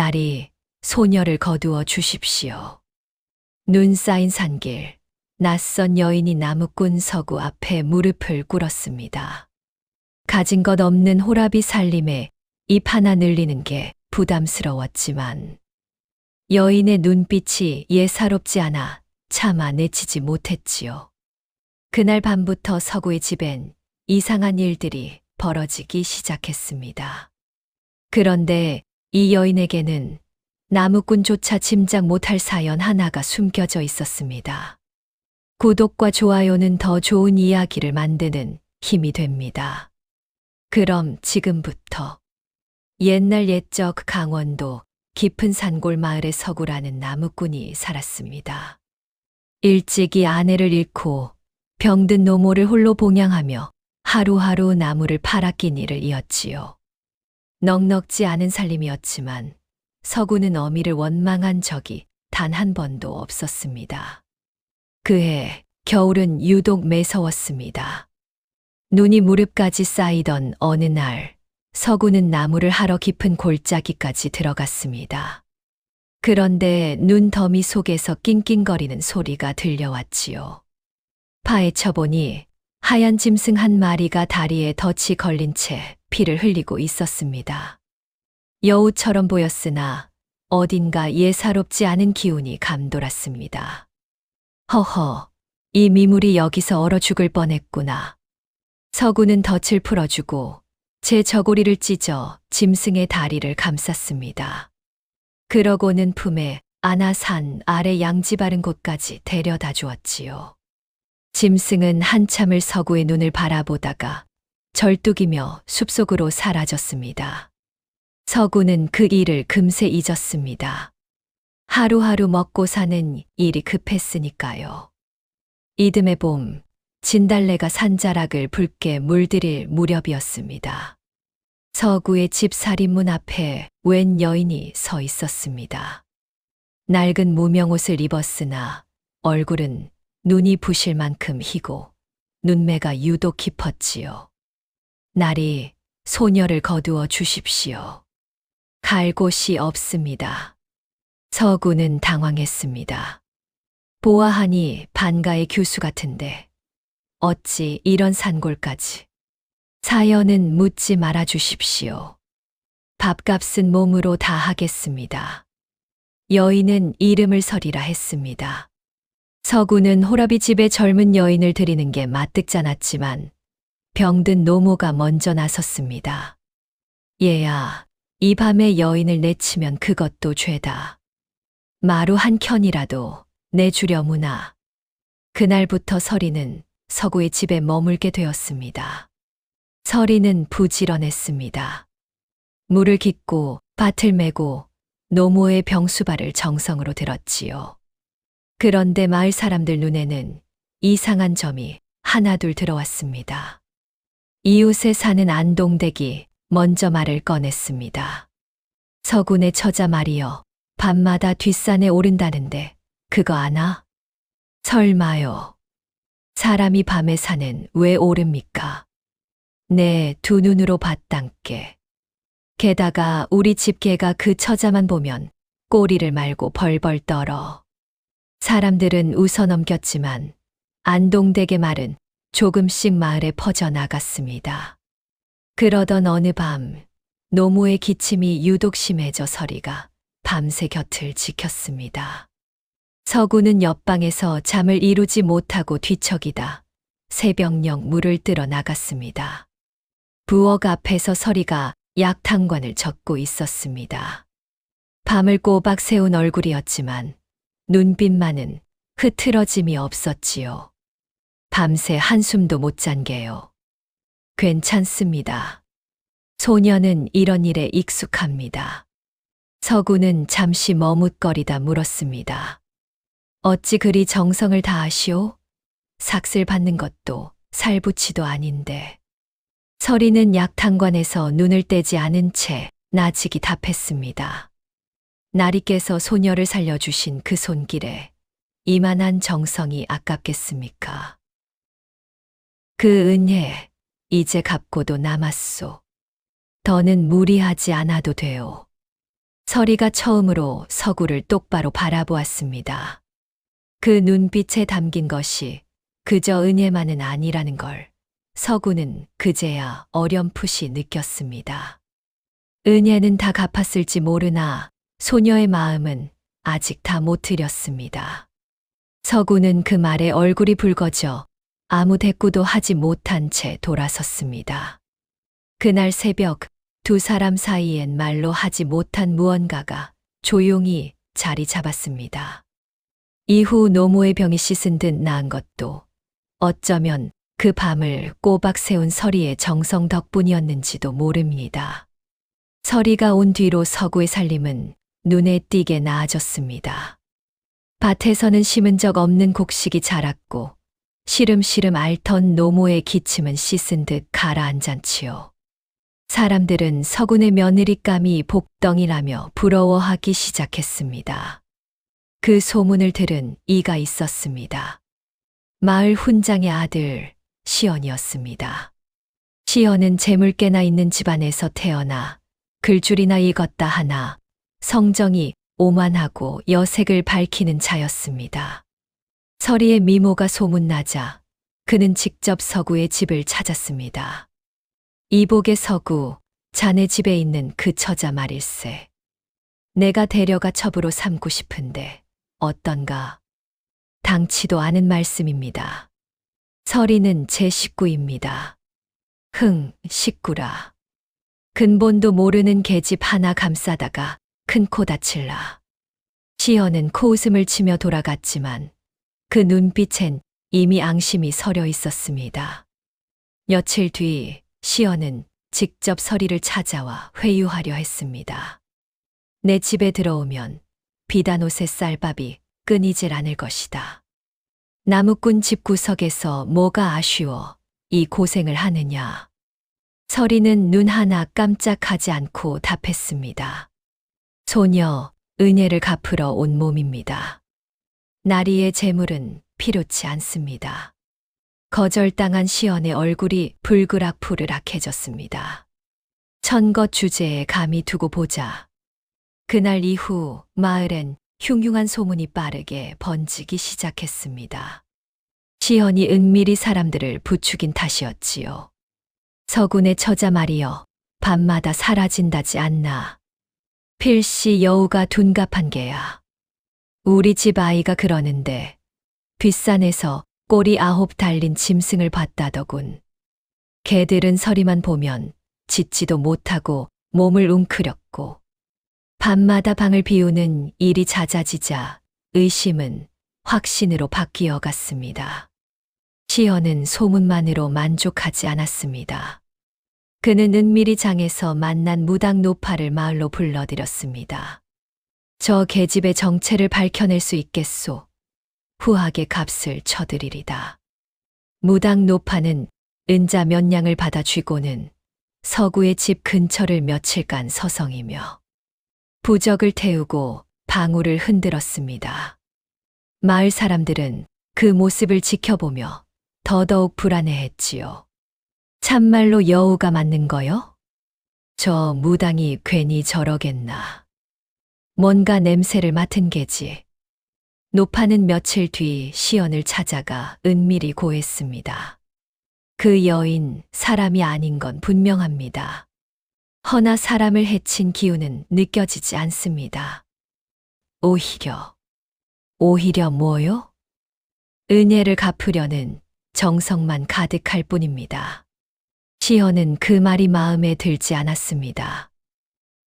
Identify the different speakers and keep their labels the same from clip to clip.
Speaker 1: 날이 소녀를 거두어 주십시오. 눈 쌓인 산길, 낯선 여인이 나무꾼 서구 앞에 무릎을 꿇었습니다. 가진 것 없는 호라비 살림에 입 하나 늘리는 게 부담스러웠지만 여인의 눈빛이 예사롭지 않아 차마 내치지 못했지요. 그날 밤부터 서구의 집엔 이상한 일들이 벌어지기 시작했습니다. 그런데 이 여인에게는 나무꾼조차 짐작 못할 사연 하나가 숨겨져 있었습니다. 구독과 좋아요는 더 좋은 이야기를 만드는 힘이 됩니다. 그럼 지금부터 옛날 옛적 강원도 깊은 산골 마을에 서구라는 나무꾼이 살았습니다. 일찍이 아내를 잃고 병든 노모를 홀로 봉양하며 하루하루 나무를 팔아 낀 일을 이었지요. 넉넉지 않은 살림이었지만 서구는 어미를 원망한 적이 단 한 번도 없었습니다. 그해 겨울은 유독 매서웠습니다. 눈이 무릎까지 쌓이던 어느 날 서구는 나무를 하러 깊은 골짜기까지 들어갔습니다. 그런데 눈 더미 속에서 낑낑거리는 소리가 들려왔지요. 파헤쳐보니 하얀 짐승 한 마리가 다리에 덫이 걸린 채 피를 흘리고 있었습니다. 여우처럼 보였으나 어딘가 예사롭지 않은 기운이 감돌았습니다. 허허, 이 미물이 여기서 얼어 죽을 뻔했구나. 서구는 덫을 풀어주고 제 저고리를 찢어 짐승의 다리를 감쌌습니다. 그러고는 품에 안아 산 아래 양지 바른 곳까지 데려다 주었지요. 짐승은 한참을 서구의 눈을 바라보다가 절뚝이며 숲속으로 사라졌습니다. 서구는 그 일을 금세 잊었습니다. 하루하루 먹고 사는 일이 급했으니까요. 이듬해 봄, 진달래가 산자락을 붉게 물들일 무렵이었습니다. 서구의 집 살인문 앞에 웬 여인이 서 있었습니다. 낡은 무명옷을 입었으나 얼굴은 눈이 부실 만큼 희고 눈매가 유독 깊었지요. 날이 소녀를 거두어 주십시오. 갈 곳이 없습니다. 서구는 당황했습니다. 보아하니 반가의 교수 같은데 어찌 이런 산골까지. 사연은 묻지 말아 주십시오. 밥값은 몸으로 다 하겠습니다. 여인은 이름을 서리라 했습니다. 서구는 호라비 집에 젊은 여인을 들이는 게 마뜩잖았지만 병든 노모가 먼저 나섰습니다. 얘야, 이 밤에 여인을 내치면 그것도 죄다. 마루 한 켠이라도 내주려무나. 그날부터 서리는 서구의 집에 머물게 되었습니다. 서리는 부지런했습니다. 물을 깃고 밭을 메고 노모의 병수발을 정성으로 들었지요. 그런데 마을 사람들 눈에는 이상한 점이 하나둘 들어왔습니다. 이웃에 사는 안동댁이 먼저 말을 꺼냈습니다. 서군의 처자 말이여, 밤마다 뒷산에 오른다는데 그거 아나? 설마요. 사람이 밤에 산엔 왜 오릅니까? 내 두 눈으로 봤단께. 게다가 우리 집 개가 그 처자만 보면 꼬리를 말고 벌벌 떨어. 사람들은 웃어 넘겼지만 안동댁의 말은 조금씩 마을에 퍼져나갔습니다. 그러던 어느 밤 노모의 기침이 유독 심해져 서리가 밤새 곁을 지켰습니다. 서구는 옆방에서 잠을 이루지 못하고 뒤척이다 새벽녘 물을 뜨러 나갔습니다. 부엌 앞에서 서리가 약탕관을 적고 있었습니다. 밤을 꼬박 새운 얼굴이었지만 눈빛만은 흐트러짐이 없었지요. 밤새 한숨도 못 잔 게요. 괜찮습니다. 소녀는 이런 일에 익숙합니다. 서구는 잠시 머뭇거리다 물었습니다. 어찌 그리 정성을 다하시오? 삭슬 받는 것도 살부치도 아닌데. 서리는 약탕관에서 눈을 떼지 않은 채 나직이 답했습니다. 나리께서 소녀를 살려주신 그 손길에 이만한 정성이 아깝겠습니까? 그 은혜 이제 갚고도 남았소. 더는 무리하지 않아도 돼요. 서리가 처음으로 서구를 똑바로 바라보았습니다. 그 눈빛에 담긴 것이 그저 은혜만은 아니라는 걸 서구는 그제야 어렴풋이 느꼈습니다. 은혜는 다 갚았을지 모르나 소녀의 마음은 아직 다 못 들였습니다. 서구는 그 말에 얼굴이 붉어져 아무 대꾸도 하지 못한 채 돌아섰습니다. 그날 새벽 두 사람 사이엔 말로 하지 못한 무언가가 조용히 자리 잡았습니다. 이후 노모의 병이 씻은 듯 나은 것도 어쩌면 그 밤을 꼬박 세운 서리의 정성 덕분이었는지도 모릅니다. 서리가 온 뒤로 서구의 살림은 눈에 띄게 나아졌습니다. 밭에서는 심은 적 없는 곡식이 자랐고 시름시름 앓던 노모의 기침은 씻은 듯 가라앉았지요. 사람들은 서군의 며느리감이 복덩이라며 부러워하기 시작했습니다. 그 소문을 들은 이가 있었습니다. 마을 훈장의 아들 시연이었습니다. 시연은 재물께나 있는 집안에서 태어나 글줄이나 읽었다 하나 성정이 오만하고 여색을 밝히는 자였습니다. 서리의 미모가 소문나자 그는 직접 서구의 집을 찾았습니다. 이복의 서구, 자네 집에 있는 그 처자 말일세. 내가 데려가 첩으로 삼고 싶은데 어떤가? 당치도 않은 말씀입니다. 서리는 제 식구입니다. 식구라. 근본도 모르는 계집 하나 감싸다가 큰 코 다칠라. 시연은 코웃음을 치며 돌아갔지만 그 눈빛엔 이미 앙심이 서려 있었습니다. 며칠 뒤 시연은 직접 서리를 찾아와 회유하려 했습니다. 내 집에 들어오면 비단 옷의 쌀밥이 끊이질 않을 것이다. 나무꾼 집구석에서 뭐가 아쉬워 이 고생을 하느냐. 서리는 눈 하나 깜짝하지 않고 답했습니다. 소녀, 은혜를 갚으러 온 몸입니다. 나리의 재물은 필요치 않습니다. 거절당한 시연의 얼굴이 불그락푸르락해졌습니다. 천것 주제에 감히 두고 보자. 그날 이후 마을엔 흉흉한 소문이 빠르게 번지기 시작했습니다. 시연이 은밀히 사람들을 부추긴 탓이었지요. 서군의 처자 말이여 밤마다 사라진다지 않나. 필시 여우가 둔갑한 게야. 우리 집 아이가 그러는데 뒷산에서 꼬리 9 달린 짐승을 봤다더군. 개들은 서리만 보면 짖지도 못하고 몸을 웅크렸고 밤마다 방을 비우는 일이 잦아지자 의심은 확신으로 바뀌어 갔습니다. 시연은 소문만으로 만족하지 않았습니다. 그는 은밀히 장에서 만난 무당 노파를 마을로 불러들였습니다. 저 계집의 정체를 밝혀낼 수 있겠소. 후하게 값을 쳐드리리다. 무당 노파는 은자 몇 냥을 받아 쥐고는 서구의 집 근처를 며칠간 서성이며 부적을 태우고 방울을 흔들었습니다. 마을 사람들은 그 모습을 지켜보며 더더욱 불안해했지요. 참말로 여우가 맞는 거요? 저 무당이 괜히 저러겠나. 뭔가 냄새를 맡은 게지. 노파는 며칠 뒤 시연을 찾아가 은밀히 고했습니다. 그 여인 사람이 아닌 건 분명합니다. 허나 사람을 해친 기운은 느껴지지 않습니다. 오히려 뭐요? 은혜를 갚으려는 정성만 가득할 뿐입니다. 시연은 그 말이 마음에 들지 않았습니다.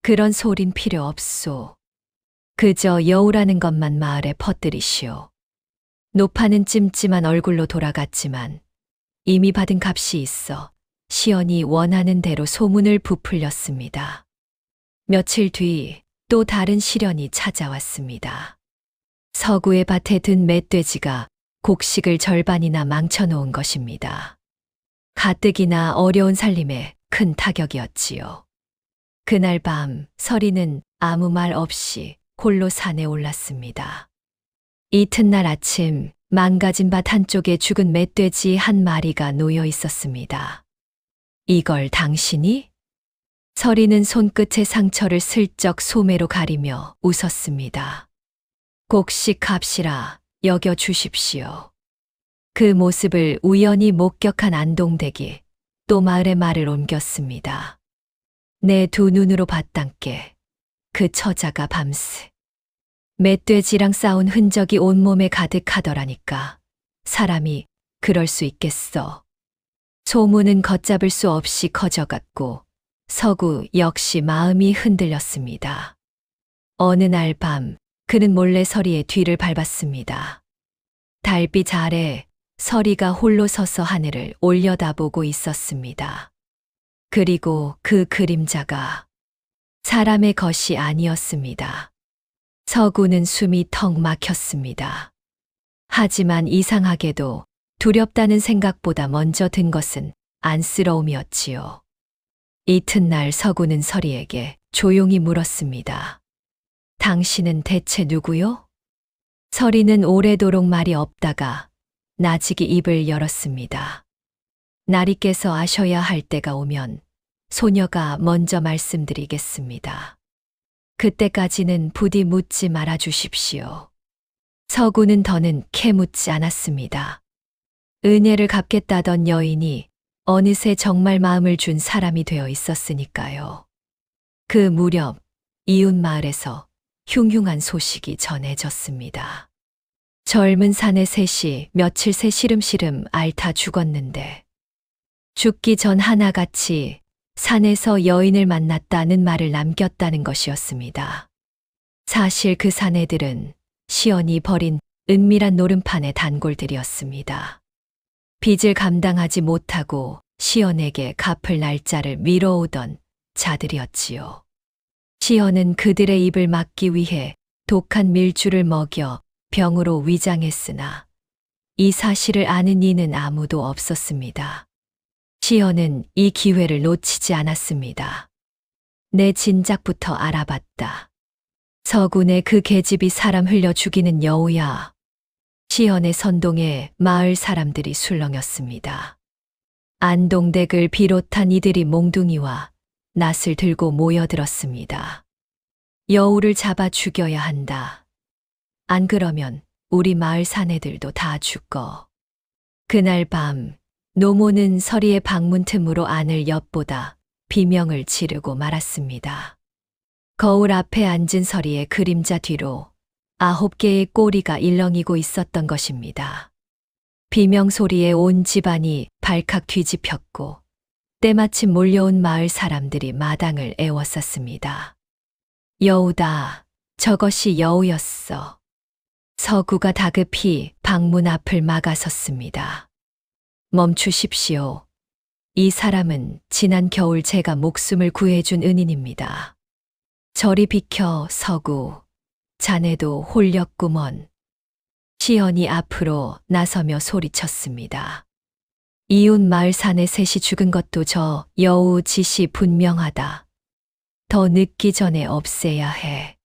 Speaker 1: 그런 소린 필요 없소. 그저 여우라는 것만 마을에 퍼뜨리시오. 노파는 찜찜한 얼굴로 돌아갔지만 이미 받은 값이 있어 시연이 원하는 대로 소문을 부풀렸습니다. 며칠 뒤 또 다른 시련이 찾아왔습니다. 서구의 밭에 든 멧돼지가 곡식을 절반이나 망쳐놓은 것입니다. 가뜩이나 어려운 살림에 큰 타격이었지요. 그날 밤 서리는 아무 말 없이 홀로 산에 올랐습니다. 이튿날 아침 망가진 밭 한쪽에 죽은 멧돼지 한 마리가 놓여 있었습니다. 이걸 당신이? 서리는 손끝의 상처를 슬쩍 소매로 가리며 웃었습니다. 곡식 값이라 여겨 주십시오. 그 모습을 우연히 목격한 안동댁이 또 마을에 말을 옮겼습니다. 내 두 눈으로 봤단께 그 처자가 밤새 멧돼지랑 싸운 흔적이 온몸에 가득하더라니까 사람이 그럴 수 있겠어. 소문은 걷잡을 수 없이 커져갔고 서구 역시 마음이 흔들렸습니다. 어느 날 밤 그는 몰래 서리의 뒤를 밟았습니다. 달빛 아래 서리가 홀로 서서 하늘을 올려다보고 있었습니다. 그리고 그 그림자가 사람의 것이 아니었습니다. 서구는 숨이 턱 막혔습니다. 하지만 이상하게도 두렵다는 생각보다 먼저 든 것은 안쓰러움이었지요. 이튿날 서구는 서리에게 조용히 물었습니다. 당신은 대체 누구요? 서리는 오래도록 말이 없다가 나직이 입을 열었습니다. 나리께서 아셔야 할 때가 오면 소녀가 먼저 말씀드리겠습니다. 그때까지는 부디 묻지 말아 주십시오. 서구는 더는 캐묻지 않았습니다. 은혜를 갚겠다던 여인이 어느새 정말 마음을 준 사람이 되어 있었으니까요. 그 무렵 이웃 마을에서 흉흉한 소식이 전해졌습니다. 젊은 사내 셋이 며칠 새 시름시름 앓다 죽었는데 죽기 전 하나같이 산에서 여인을 만났다는 말을 남겼다는 것이었습니다. 사실 그 사내들은 시연이 버린 은밀한 노름판의 단골들이었습니다. 빚을 감당하지 못하고 시연에게 갚을 날짜를 미뤄오던 자들이었지요. 시연은 그들의 입을 막기 위해 독한 밀주를 먹여 병으로 위장했으나 이 사실을 아는 이는 아무도 없었습니다. 시연은 이 기회를 놓치지 않았습니다. 내 진작부터 알아봤다. 서군의 그 계집이 사람 흘려 죽이는 여우야. 시연의 선동에 마을 사람들이 술렁였습니다. 안동댁을 비롯한 이들이 몽둥이와 낫을 들고 모여들었습니다. 여우를 잡아 죽여야 한다. 안 그러면 우리 마을 사내들도 다 죽어. 그날 밤 노모는 서리의 방문 틈으로 안을 엿보다 비명을 지르고 말았습니다. 거울 앞에 앉은 서리의 그림자 뒤로 9개의 꼬리가 일렁이고 있었던 것입니다. 비명 소리에 온 집안이 발칵 뒤집혔고 때마침 몰려온 마을 사람들이 마당을 에워쌌습니다. 여우다. 저것이 여우였어. 서구가 다급히 방문 앞을 막아섰습니다. 멈추십시오. 이 사람은 지난 겨울 제가 목숨을 구해준 은인입니다. 저리 비켜 서구. 자네도 홀렸구먼. 시연이 앞으로 나서며 소리쳤습니다. 이웃 마을 사내 셋이 죽은 것도 저 여우 짓이 분명하다. 더 늦기 전에 없애야 해.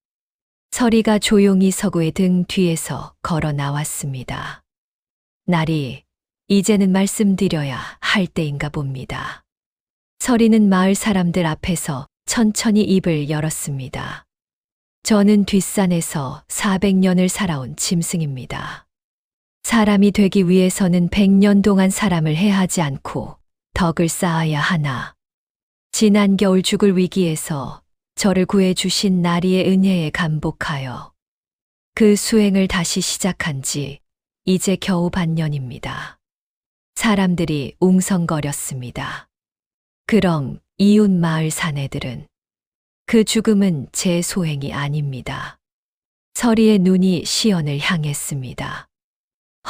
Speaker 1: 서리가 조용히 서구의 등 뒤에서 걸어 나왔습니다. 나리, 이제는 말씀드려야 할 때인가 봅니다. 서리는 마을 사람들 앞에서 천천히 입을 열었습니다. 저는 뒷산에서 400년을 살아온 짐승입니다. 사람이 되기 위해서는 100년 동안 사람을 해하지 않고 덕을 쌓아야 하나. 지난 겨울 죽을 위기에서 저를 구해주신 나리의 은혜에 감복하여 그 수행을 다시 시작한 지 이제 겨우 반년입니다. 사람들이 웅성거렸습니다. 그럼 이웃 마을 사내들은 그 죽음은 제 소행이 아닙니다. 서리의 눈이 시연을 향했습니다.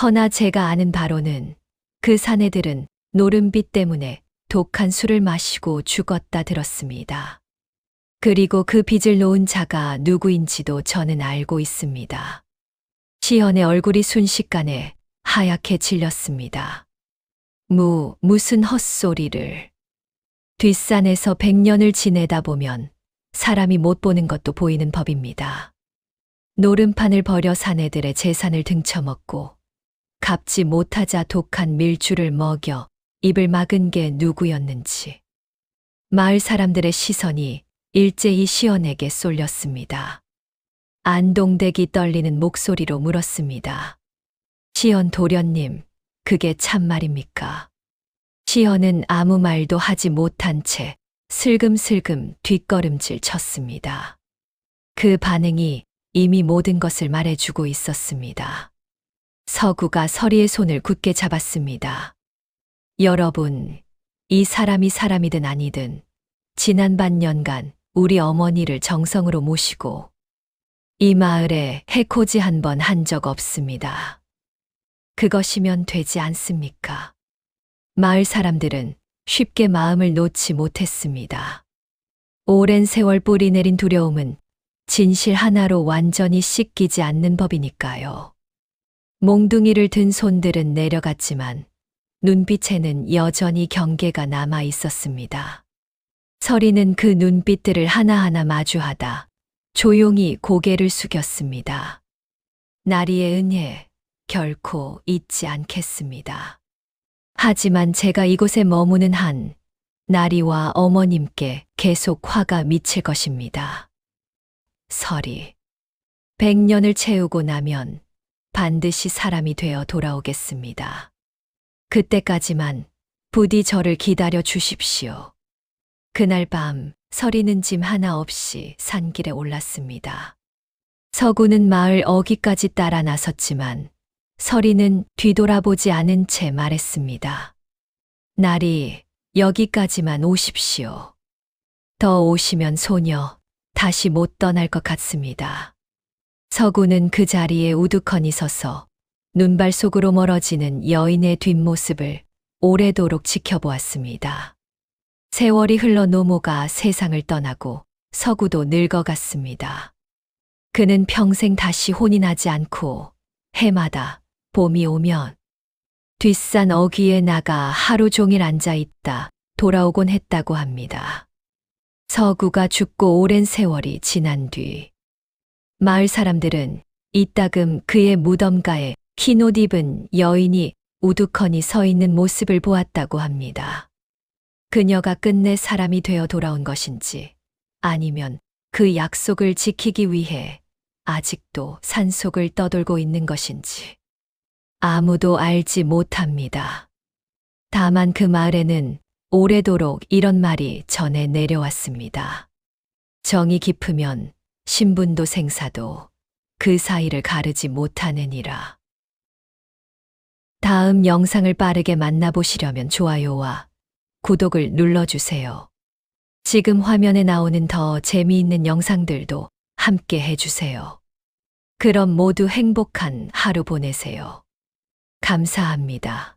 Speaker 1: 허나 제가 아는 바로는 그 사내들은 노름빛 때문에 독한 술을 마시고 죽었다 들었습니다. 그리고 그 빚을 놓은 자가 누구인지도 저는 알고 있습니다. 시연의 얼굴이 순식간에 하얗게 질렸습니다. 무슨 헛소리를. 뒷산에서 100년을 지내다 보면 사람이 못 보는 것도 보이는 법입니다. 노름판을 버려 사내들의 재산을 등쳐먹고 갚지 못하자 독한 밀주를 먹여 입을 막은 게 누구였는지 마을 사람들의 시선이 일제히 시연에게 쏠렸습니다. 안동댁이 떨리는 목소리로 물었습니다. 시연 도련님, 그게 참말입니까? 시연은 아무 말도 하지 못한 채 슬금슬금 뒷걸음질 쳤습니다. 그 반응이 이미 모든 것을 말해주고 있었습니다. 서구가 서리의 손을 굳게 잡았습니다. 여러분, 이 사람이 사람이든 아니든 지난 반년간 우리 어머니를 정성으로 모시고 이 마을에 해코지 한 번 한 적 없습니다. 그것이면 되지 않습니까? 마을 사람들은 쉽게 마음을 놓지 못했습니다. 오랜 세월 뿌리 내린 두려움은 진실 하나로 완전히 씻기지 않는 법이니까요. 몽둥이를 든 손들은 내려갔지만 눈빛에는 여전히 경계가 남아 있었습니다. 서리는 그 눈빛들을 하나하나 마주하다 조용히 고개를 숙였습니다. 나리의 은혜 결코 잊지 않겠습니다. 하지만 제가 이곳에 머무는 한 나리와 어머님께 계속 화가 미칠 것입니다. 서리. 100년을 채우고 나면 반드시 사람이 되어 돌아오겠습니다. 그때까지만 부디 저를 기다려 주십시오. 그날 밤 서리는 짐 하나 없이 산길에 올랐습니다. 서구는 마을 어귀까지 따라 나섰지만 서리는 뒤돌아보지 않은 채 말했습니다. 나리, 여기까지만 오십시오. 더 오시면 소녀 다시 못 떠날 것 같습니다. 서구는 그 자리에 우두커니 서서 눈발 속으로 멀어지는 여인의 뒷모습을 오래도록 지켜보았습니다. 세월이 흘러 노모가 세상을 떠나고 서구도 늙어갔습니다. 그는 평생 다시 혼이 나지 않고 해마다 봄이 오면 뒷산 어귀에 나가 하루 종일 앉아 있다 돌아오곤 했다고 합니다. 서구가 죽고 오랜 세월이 지난 뒤 마을 사람들은 이따금 그의 무덤가에 흰 옷 입은 여인이 우두커니 서 있는 모습을 보았다고 합니다. 그녀가 끝내 사람이 되어 돌아온 것인지 아니면 그 약속을 지키기 위해 아직도 산속을 떠돌고 있는 것인지 아무도 알지 못합니다. 다만 그 마을에는 오래도록 이런 말이 전해 내려왔습니다. 정이 깊으면 신분도 생사도 그 사이를 가르지 못하느니라. 다음 영상을 빠르게 만나보시려면 좋아요와 구독을 눌러주세요. 지금 화면에 나오는 더 재미있는 영상들도 함께 해주세요. 그럼 모두 행복한 하루 보내세요. 감사합니다.